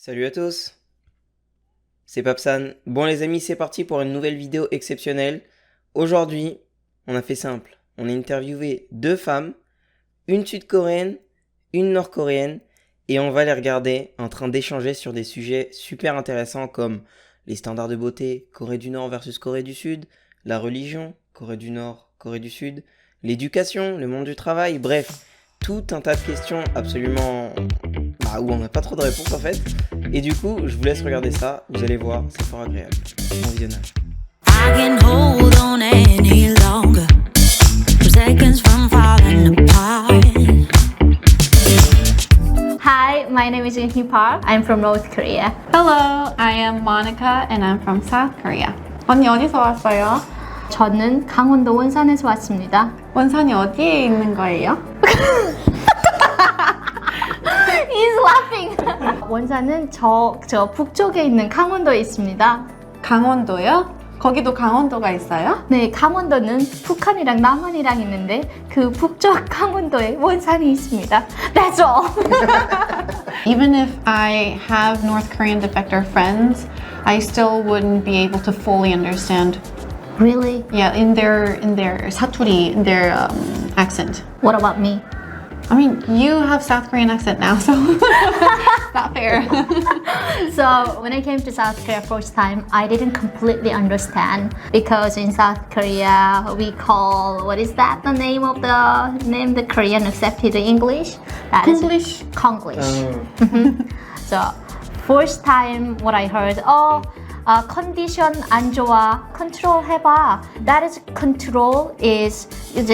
Salut à tous, c'est Papsan. Bon les amis, c'est parti pour une nouvelle vidéo exceptionnelle. Aujourd'hui, on a fait simple. On a interviewé deux femmes, une sud-coréenne, une nord-coréenne, et on va les regarder en train d'échanger sur des sujets super intéressants comme les standards de beauté, Corée du Nord versus Corée du Sud, la religion, Corée du Nord, Corée du Sud, l'éducation, le monde du travail, bref, tout un tas de questions absolument... où on n'a pas trop de réponses en fait. Et du coup, je vous laisse regarder ça, vous allez voir, c'est fort agréable. Bon visionnage. I can hold on any longer. 2 seconds from falling apart. Hi, my name is Eunhee Park. I'm from North Korea. Hello, I am Monica and I'm from South Korea. 언니 어디서 왔어요? 저는 강원도 원산에서 왔습니다. 원산이 어디에 있는 거예요? He's laughing. 원산은 저 북쪽에 있는 강원도에 있습니다. 강원도요? 거기도 강원도가 있어요? 네, 강원도는 북한이랑 남한이랑 있는데 그 북쪽 강원도에 원산이 있습니다. That's all. Even if I have North Korean defector friends, I still wouldn't be able to fully understand. Really? Yeah, in their 사투리, in their accent. What about me? I mean, you have South Korean accent now, so it's not fair. So when I came to South Korea first time, I didn't completely understand because in South Korea we call, what is that the name of the Korean accepted English? That is English. Konglish. So first time what I heard, condition 안 좋아, control 해봐. That is control is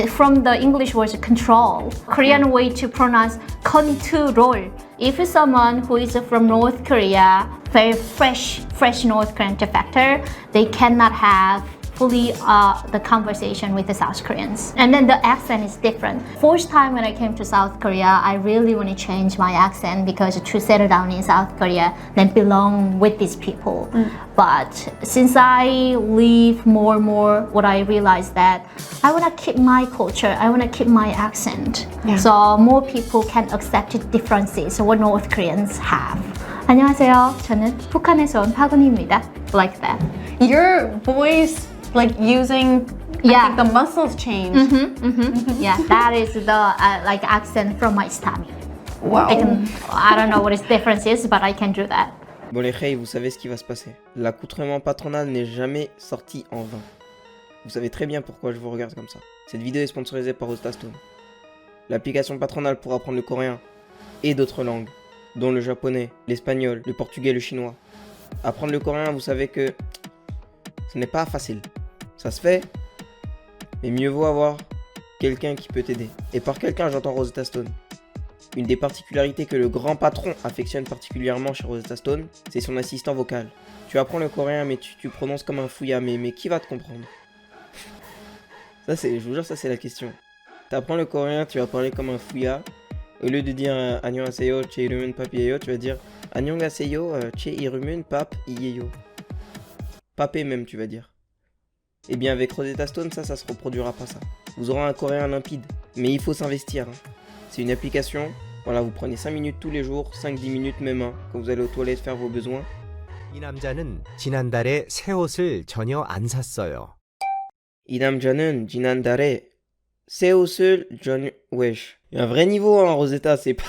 from the English word control. Korean way to pronounce control. If someone who is from North Korea, very fresh North Korean defector, they cannot have fully the conversation with the South Koreans. And then the accent is different. First time when I came to South Korea, I really want to change my accent because to settle down in South Korea, then belong with these people. But since I live more and more, what I realized that I want to keep my culture, I want to keep my accent. Yeah. So more people can accept the differences what North Koreans have. 안녕하세요. 저는 북한에서 온 박은희입니다. Like that. Your voice, like using, I think the muscles change. Yeah, that is the like accent from my stomach. Wow. I don't know what its difference is, but I can do that. Bon les reilles, vous savez ce qui va se passer. L'accoutrement patronal n'est jamais sorti en vain. Vous savez très bien pourquoi je vous regarde comme ça. Cette vidéo est sponsorisée par Rodolphe, l'application patronale pour apprendre le coréen et d'autres langues, dont le japonais, l'espagnol, le portugais, le chinois. Apprendre le coréen, vous savez que ce n'est pas facile. Ça se fait, mais mieux vaut avoir quelqu'un qui peut t'aider. Et par quelqu'un, j'entends Rosetta Stone. Une des particularités que le grand patron affectionne particulièrement chez Rosetta Stone, c'est son assistant vocal. Tu apprends le coréen, mais tu prononces comme un fouilla, mais qui va te comprendre? Je vous jure, ça c'est la question. Tu apprends le coréen, tu vas parler comme un fouilla. Au lieu de dire 안녕하세요, 제 이름은 papieyo, tu vas dire 안녕하세요, 제 이름은 pap iyeyo. Papé même, tu vas dire. Et bien avec Rosetta Stone, ça se reproduira pas ça. Vous aurez un coréen limpide, mais il faut s'investir. C'est une application, voilà, vous prenez 5 minutes tous les jours, 5-10 minutes même, quand vous allez aux toilettes faire vos besoins. 이 남자는 지난달에 새 옷을 전혀 안 샀어요. 이 남자는 지난달에 새 옷을 전혀... wesh. Il y a un vrai niveau, hein, Rosetta, c'est pas...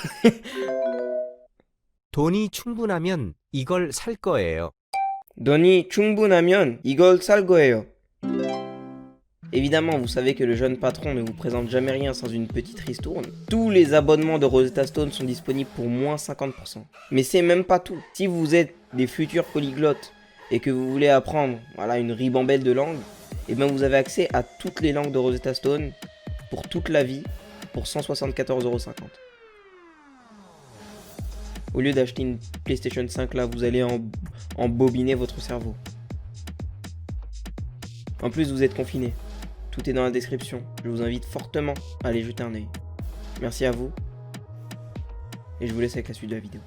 돈이 충분하면 이걸 살 거예요. 돈이 충분하면 이걸 살 거예요. Évidemment, vous savez que le jeune patron ne vous présente jamais rien sans une petite ristourne. Tous les abonnements de Rosetta Stone sont disponibles pour moins 50%. Mais c'est même pas tout. Si vous êtes des futurs polyglottes et que vous voulez apprendre une ribambelle de langues, et bien vous avez accès à toutes les langues de Rosetta Stone pour toute la vie pour 174,50 €. Au lieu d'acheter une PlayStation 5, là, vous allez embobiner votre cerveau. En plus, vous êtes confiné. Tout est dans la description. Je vous invite fortement à aller jeter un œil. Merci à vous. Et je vous laisse avec la suite de la vidéo.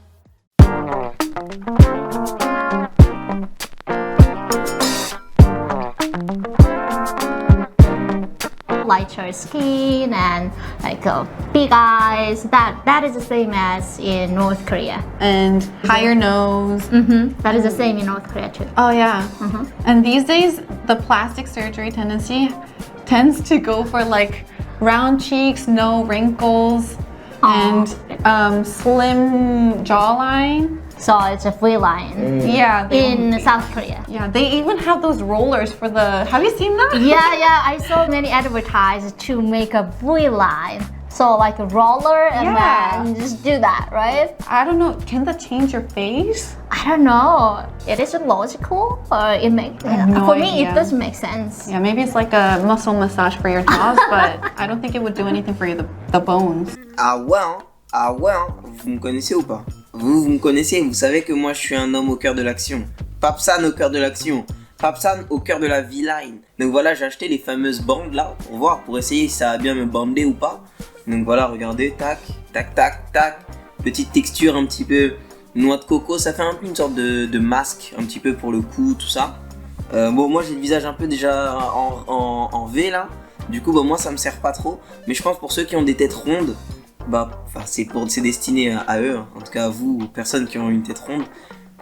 Lighter. darker skin and like big eyes. That is the same as in North Korea. And higher nose. That is the same in North Korea too. Oh yeah. And these days, the plastic surgery tendency tends to go for like round cheeks, no wrinkles, and slim jawline. So it's a V line Yeah. in South Korea. Yeah, they even have those rollers for the. Have you seen that? Yeah, I saw many advertised to make a V line. So like a roller and Yeah. then just do that, right? I don't know. Can that change your face? I don't know. It is logical or it makes no for me idea. it doesn't make sense. Yeah, maybe it's like a muscle massage for your jaws, but I don't think it would do anything for the bones. Ah ouais, vous me connaissez ou pas? Vous me connaissez, vous savez que moi je suis un homme au cœur de l'action. Papsan au cœur de l'action. Papsan au cœur de la V-line. Donc voilà, j'ai acheté les fameuses bandes là pour voir, pour essayer si ça va bien me bander ou pas. Donc voilà, regardez, tac, tac, tac, tac. Petite texture un petit peu noix de coco, ça fait un peu une sorte de masque un petit peu pour le cou, tout ça. Bon, moi j'ai le visage un peu déjà en V là. Du coup, bah, moi ça me sert pas trop. Mais je pense pour ceux qui ont des têtes rondes, bah, c'est destiné à eux, hein. En tout cas à vous, aux personnes qui ont une tête ronde.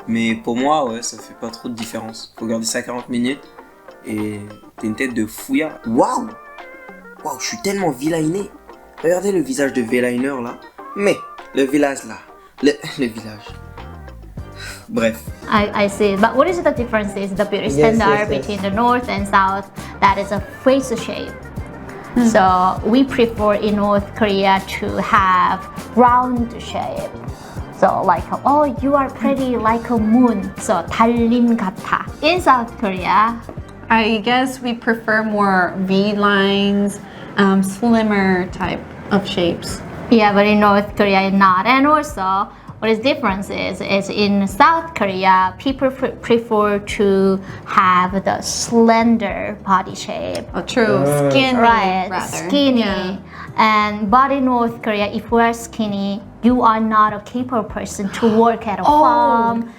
Mais pour moi, ouais, ça fait pas trop de différence. Faut garder ça 40 minutes et t'as une tête de fouillard. Waouh, je suis tellement V-liné. Regardez le visage de V-liner là. Mais le village là, le village. Bref. I see. But what is the difference is the beauty standard between the north and south? That is a face shape. So we prefer in North Korea to have round shape. So like, oh, you are pretty like a moon. So 달림 같아. In South Korea, I guess we prefer more V lines, slimmer type of shapes. yeah, but in North Korea, not. And also, what is difference is in South Korea, people prefer to have the slender body shape. Oh, true. Skinny, Right, rather. skinny. Yeah. And but in North Korea, if you are skinny, you are not a capable person to work at a Oh. farm,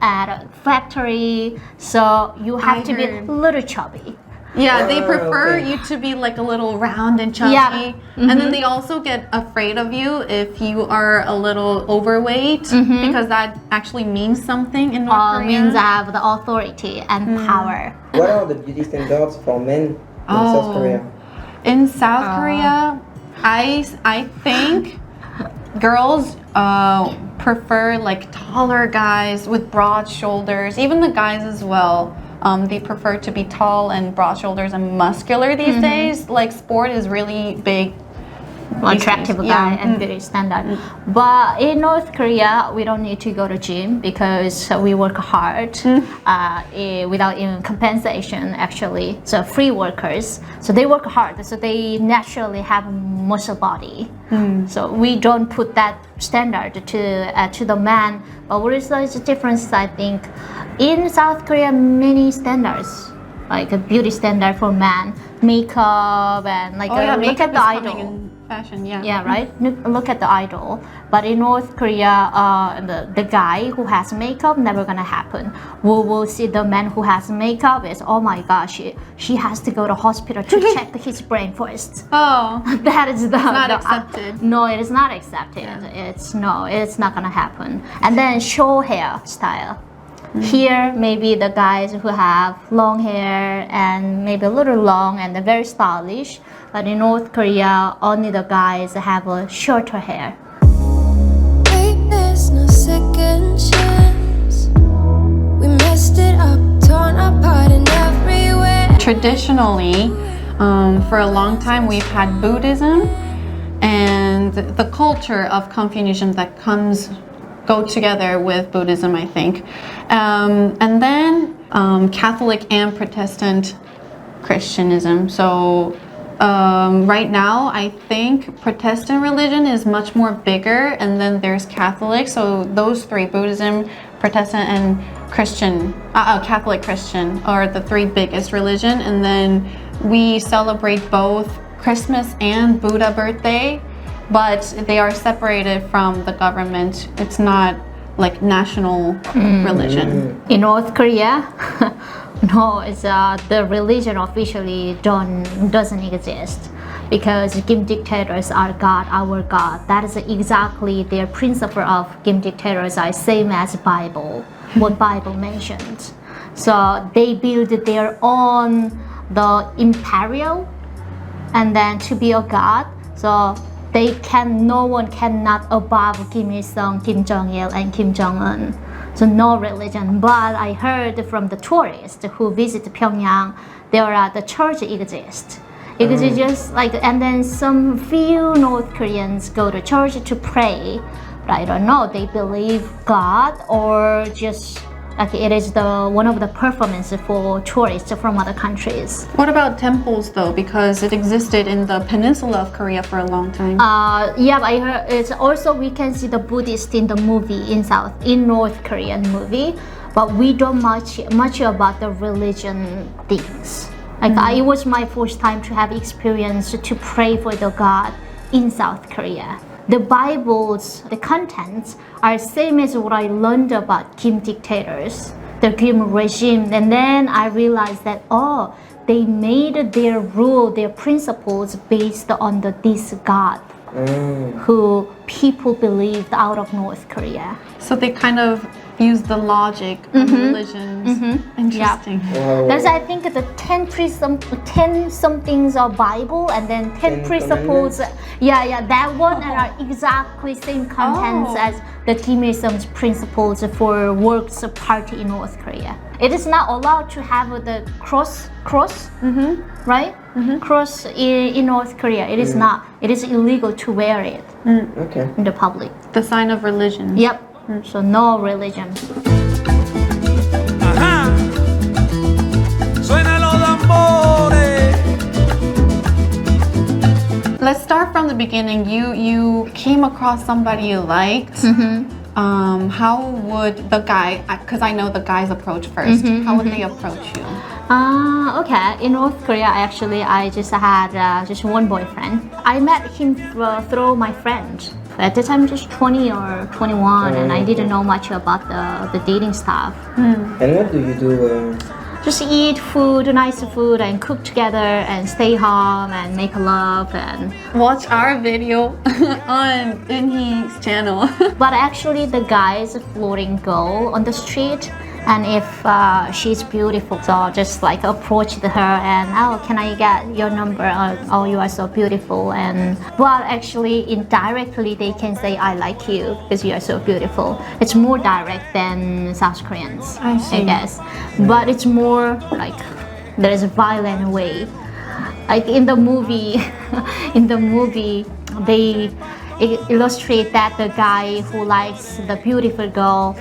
at a factory. So you have I to be a heard. little chubby. Yeah, they prefer okay. you to be like a little round and chubby. Yeah. And then they also get afraid of you if you are a little overweight because that actually means something in North Korea. Means I have the authority and power. What are the beauty standards for men in South Korea? In South Korea, I think girls prefer like taller guys with broad shoulders. Even the guys as well. They prefer to be tall and broad shoulders and muscular these days. Like sport is really big. Attractive guy Yeah. and beauty standard. But in North Korea, we don't need to go to gym because we work hard without even compensation actually. So free workers, so they work hard, so they naturally have muscle body. So we don't put that standard to the man. But what is the difference? I think in South Korea, many standards like a beauty standard for man, makeup and like look makeup at the is coming idol. in fashion. Yeah. Yeah, right? Look at the idol. But in North Korea, the guy who has makeup never gonna happen. We will see the man who has makeup is, oh my gosh, she has to go to hospital to check his brain first. Oh. That is not accepted. No, it is not accepted. It's not gonna happen. And then short hair style. Here, maybe the guys who have long hair and maybe a little long and they're very stylish. But in North Korea, only the guys have a shorter hair. Wait, there's no second chance. We messed it up, torn apart in everywhere. Traditionally, for a long time, we've had Buddhism and the culture of Confucianism that go together with Buddhism, I think. And then Catholic and Protestant Christianism. So right now, I think Protestant religion is much more bigger, and then there's Catholic. So those three, Buddhism, Protestant, and Catholic Christian, are the three biggest religion. And then we celebrate both Christmas and Buddha birthday, but they are separated from the government. It's not like national religion. In North Korea, no, it's the religion officially doesn't exist. because Kim dictators are God, our God. That is exactly their principle of Kim dictators are same as Bible, what Bible mentioned. So they build their own the imperial and then to be a god. So no one cannot above Kim Il-sung, Kim Jong-il, and Kim Jong-un. So no religion. But I heard from the tourists who visit Pyongyang, the church exists. It is just like, and then some few North Koreans go to church to pray. But I don't know, they believe God or just like it is one of the performances for tourists from other countries. What about temples though? Because it existed in the peninsula of Korea for a long time. Yeah, I heard it's also we can see the Buddhist in the movie in North Korean movie, but we don't much about the religion things. Like it was my first time to have experience to pray for the God in South Korea. The Bible's the contents are same as what I learned about Kim dictators, the Kim regime, and then I realized that they made their rule, their principles based on this God who people believed out of North Korea. So they kind of use the logic of religions. Interesting. Yeah. There's I think the 10 somethings of Bible and then 10 principles. Yeah, that one are exactly same contents as the Kim Il-sung's principles for Works Party in North Korea. It is not allowed to have the cross, right? Cross in North Korea. It is not. It is illegal to wear it in the public. The sign of religion. Yep. So no religion. Ajá. Suena los tambores. Let's start from the beginning. You came across somebody you liked. How would the guy, because I know the guys approach first, how would they approach you? Okay. In North Korea, I just had just one boyfriend. I met him through my friend. At the time, just 20 or 21, and I didn't know much about the dating stuff. And what do you do? Just eat food, nice food, and cook together, and stay home, and make love, and Watch our video on Eunhee's channel. But actually, the guy is a floating girl on the street, and if she's beautiful, so just like approach her and can I get your number? Oh, you are so beautiful, and well, actually, indirectly they can say I like you because you are so beautiful. It's more direct than South Koreans, I see. I guess, but it's more like there is a violent way. Like in the movie, they illustrate that the guy who likes the beautiful girl,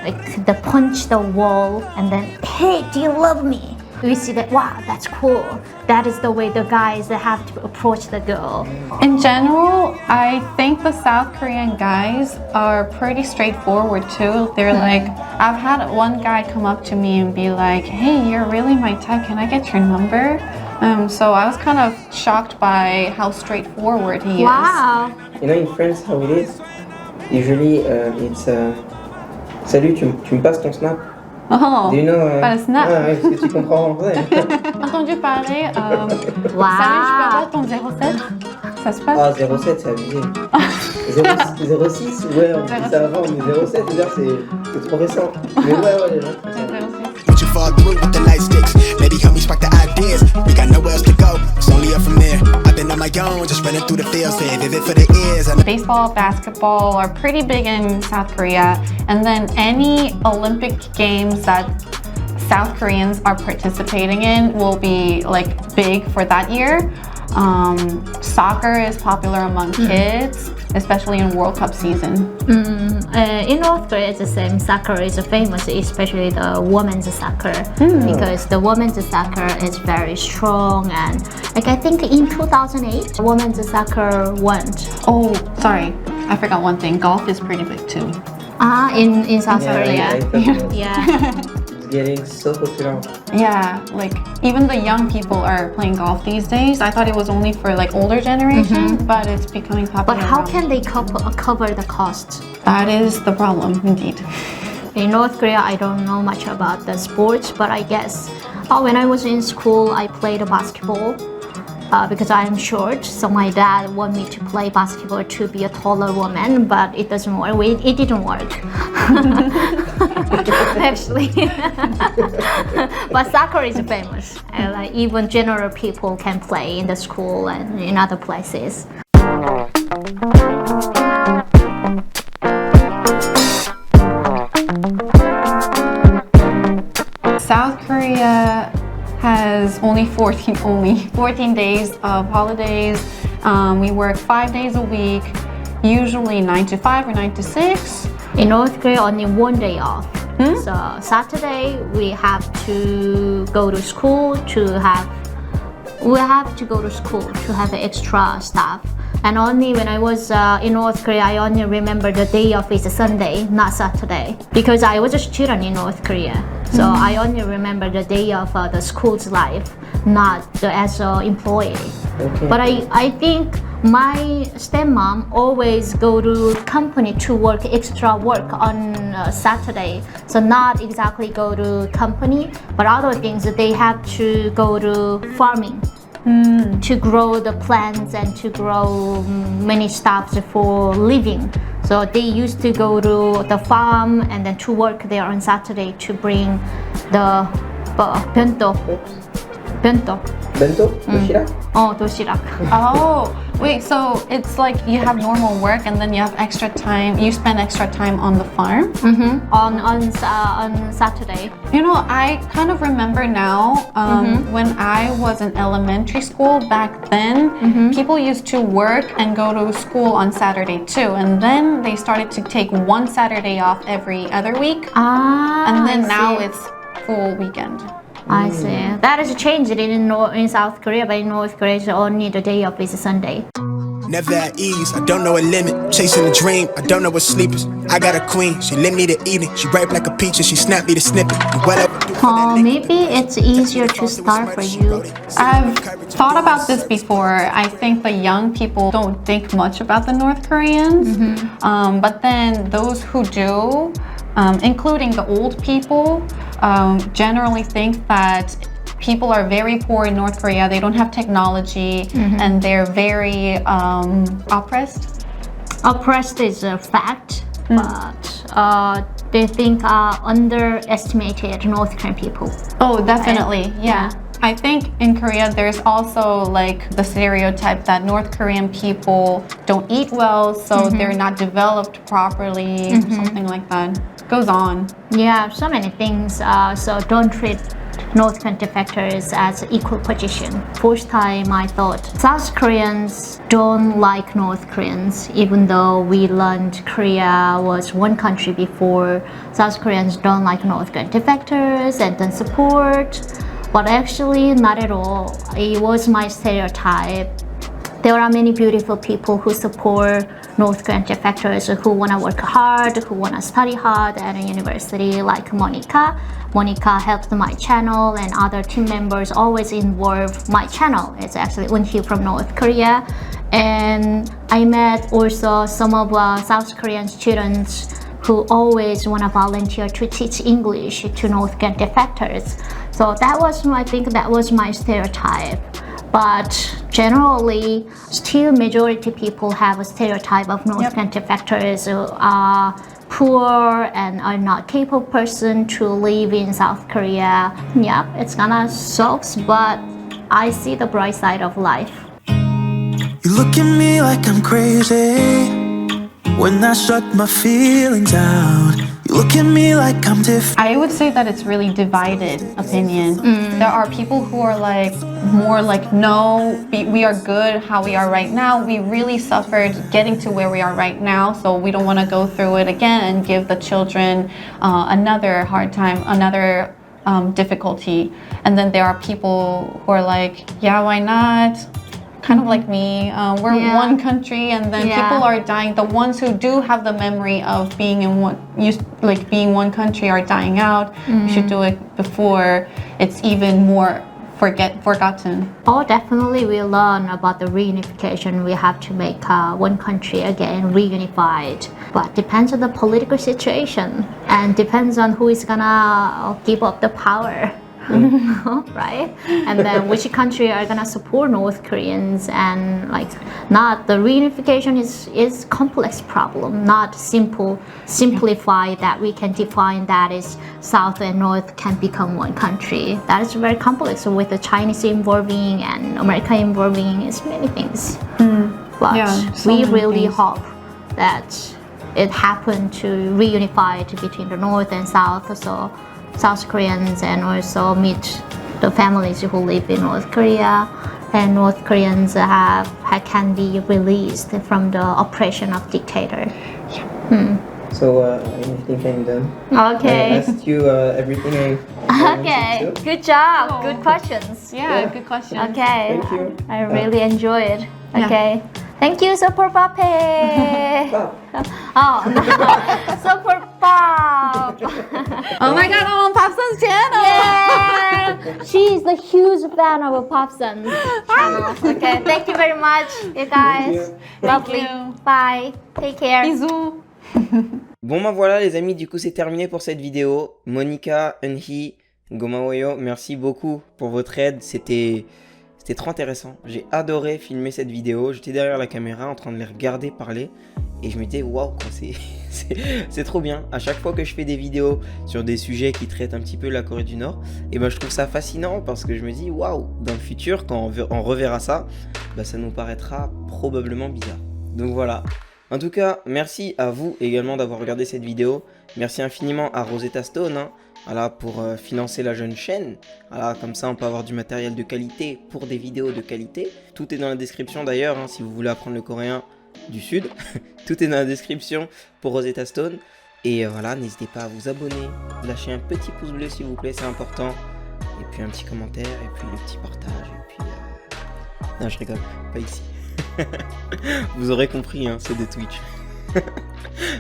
like they punch the wall and then, hey, do you love me? We see that, wow, that's cool. That is the way the guys have to approach the girl. In general, I think the South Korean guys are pretty straightforward too. They're like, I've had one guy come up to me and be like, hey, you're really my type, can I get your number? So I was kind of shocked by how straightforward he is. Wow. You know, in France, how it is? Usually, it's salut, tu me passes ton snap? Oh, Do you know? pas le snap. Ah, est-ce que tu comprends en vrai? Entendu parler, Wow. salut, je peux avoir ton 07? Ça se passe? Ah, 07, c'est abusé. 06, ouais, on dit ça avant, mais 07, c'est trop récent. Mais ouais, les gens. Once you fall through with the light sticks, maybe help me spark the ideas. We got nowhere else to go, it's only up from there. I've been on my own, just running through the fields, say vivid for the ears. Baseball, basketball are pretty big in South Korea, and then any Olympic games that South Koreans are participating in will be like big for that year. Soccer is popular among kids, especially in World Cup season. In North Korea, it's the same. Soccer is famous, especially the women's soccer, because the women's soccer is very strong. And like I think in 2008, women's soccer won. Oh, sorry, I forgot one thing. Golf is pretty big too. In South Yeah, Korea. Yeah. It's getting so popular. Yeah, like even the young people are playing golf these days. I thought it was only for like older generation, but it's becoming popular. But how now. can they cover the cost? That is the problem, indeed. In North Korea, I don't know much about the sports, but I guess when I was in school, I played basketball. because I am short. So my dad wanted me to play basketball to be a taller woman, but it doesn't work. It didn't work. Actually. But soccer is famous. Like even general people can play in the school and in other places. South Korea has only 14 days of holidays. We work 5 days a week, usually 9 to 5 or 9 to 6. In North Korea, only one day off. So Saturday we have to go to school to have extra stuff. And only when I was in North Korea, I only remember the day off is Sunday, not Saturday, because I was a student in North Korea. So I only remember the day of the school's life, not as an employee. Okay. But I think my stepmom always go to company to work extra work on Saturday. So not exactly go to company, but other things that they have to go to farming. To grow the plants and to grow many stuff for living. So they used to go to the farm and then to work there on Saturday to bring the bento. Bento? 도시락? 도시락. Oh, wait, so it's like you have normal work and then you have extra time, you spend extra time on the farm? On Saturday. You know, I kind of remember now when I was in elementary school back then, people used to work and go to school on Saturday too. And then they started to take one Saturday off every other week. And then now it's full weekend. I see. That is changed in South Korea, but in North Korea, it's only the day off is Sunday. Never at ease, I don't know a limit. Chasing a dream, I don't know what sleepers. I got a queen, she lit me the evening. She ripe like a peach and she snapped me the snippet. Maybe it's easier to start for you. I've thought about this before. I think the young people don't think much about the North Koreans. But then those who do, including the old people, generally think that people are very poor in North Korea. They don't have technology and they're very oppressed. Oppressed is a fact, but they think underestimated North Korean people. Oh, definitely, yeah. I think in Korea there's also like the stereotype that North Korean people don't eat well, so they're not developed properly, something like that. Goes on. Yeah, so many things. So don't treat North Korean defectors as equal position. First time I thought South Koreans don't like North Koreans, even though we learned Korea was one country before. South Koreans don't like North Korean defectors and don't support. But actually, not at all. It was my stereotype. There are many beautiful people who support North Korean defectors who want to work hard, who want to study hard at a university, like Monica. Monica helped my channel and other team members always involve my channel. It's actually Eunhee from North Korea. And I met also some of South Korean students who always want to volunteer to teach English to North Korean defectors. So that was, I think that was my stereotype. But generally, still majority people have a stereotype of North Korean defectors who are poor and are not capable person to live in South Korea. Yep, it's gonna sucks, but I see the bright side of life. You look at me like I'm crazy when I shut my feelings out. You look at me like I'm different. I would say that it's really divided opinion. There are people who are like more like, no, we are good how we are right now. We really suffered getting to where we are right now, so we don't want to go through it again and give the children another hard time, another difficulty. And then there are people who are like, yeah, why not? Kind of like me, we're one country, and then people are dying. The ones who do have the memory of being in being one country are dying out. We should do it before it's even more forgotten. Oh, definitely we learn about the reunification. We have to make one country again reunified. But depends on the political situation and depends on who is gonna give up the power. right? And then which country are gonna support North Koreans, and like not the reunification is complex problem, not simplify that we can define that is South and North can become one country. That is very complex with the Chinese involving and America involving is many things. But we really hope that it happened to reunify between the North and South, so South Koreans and also meet the families who live in North Korea, and North Koreans can be released from the oppression of dictator. So anything can be done. Okay. I asked you everything I Okay. wanted to. Good job. Good questions. Yeah, good question. Okay. Thank you. I really enjoyed. Yeah. Okay. Thank you, Super Pape. Oh, no. Super Pop. Oh my god, I'm on Popson's channel! Yeah. She's the huge fan of Popson's channel. Okay. Thank you very much, you guys. Lovely. you. Bye. Take care. Bisous! Bon ben voilà les amis, du coup c'est terminé pour cette vidéo. Monica, Eunhee, Gomawoyo, merci beaucoup pour votre aide, c'était trop intéressant. J'ai adoré filmer cette vidéo, j'étais derrière la caméra en train de les regarder parler et je me disais waouh, c'est trop bien. À chaque fois que je fais des vidéos sur des sujets qui traitent un petit peu la Corée du Nord, et ben je trouve ça fascinant parce que je me dis waouh, dans le futur quand on reverra ça, ben, ça nous paraîtra probablement bizarre. Donc voilà. En tout cas, merci à vous également d'avoir regardé cette vidéo. Merci infiniment à Rosetta Stone voilà, pour financer la jeune chaîne. Voilà, comme ça, on peut avoir du matériel de qualité pour des vidéos de qualité. Tout est dans la description d'ailleurs, si vous voulez apprendre le coréen du Sud. Tout est dans la description pour Rosetta Stone. Et voilà, n'hésitez pas à vous abonner. Lâchez un petit pouce bleu s'il vous plaît, c'est important. Et puis un petit commentaire, et puis le petit partage. Et puis... Non, je rigole, pas ici. Vous aurez compris, c'est de Twitch.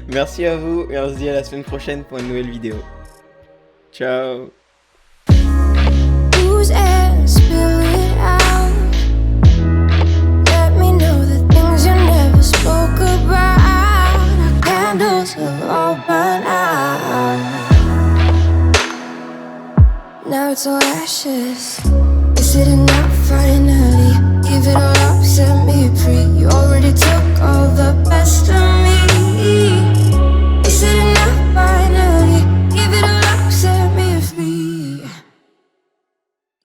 Merci à vous et on se dit à la semaine prochaine pour une nouvelle vidéo. Ciao. Use and spill it out. Let me know the things you never spoke about. Our candles have all burned out. Now it's all ashes. Is it enough finally? Give it all up, set me free. You already took all the best.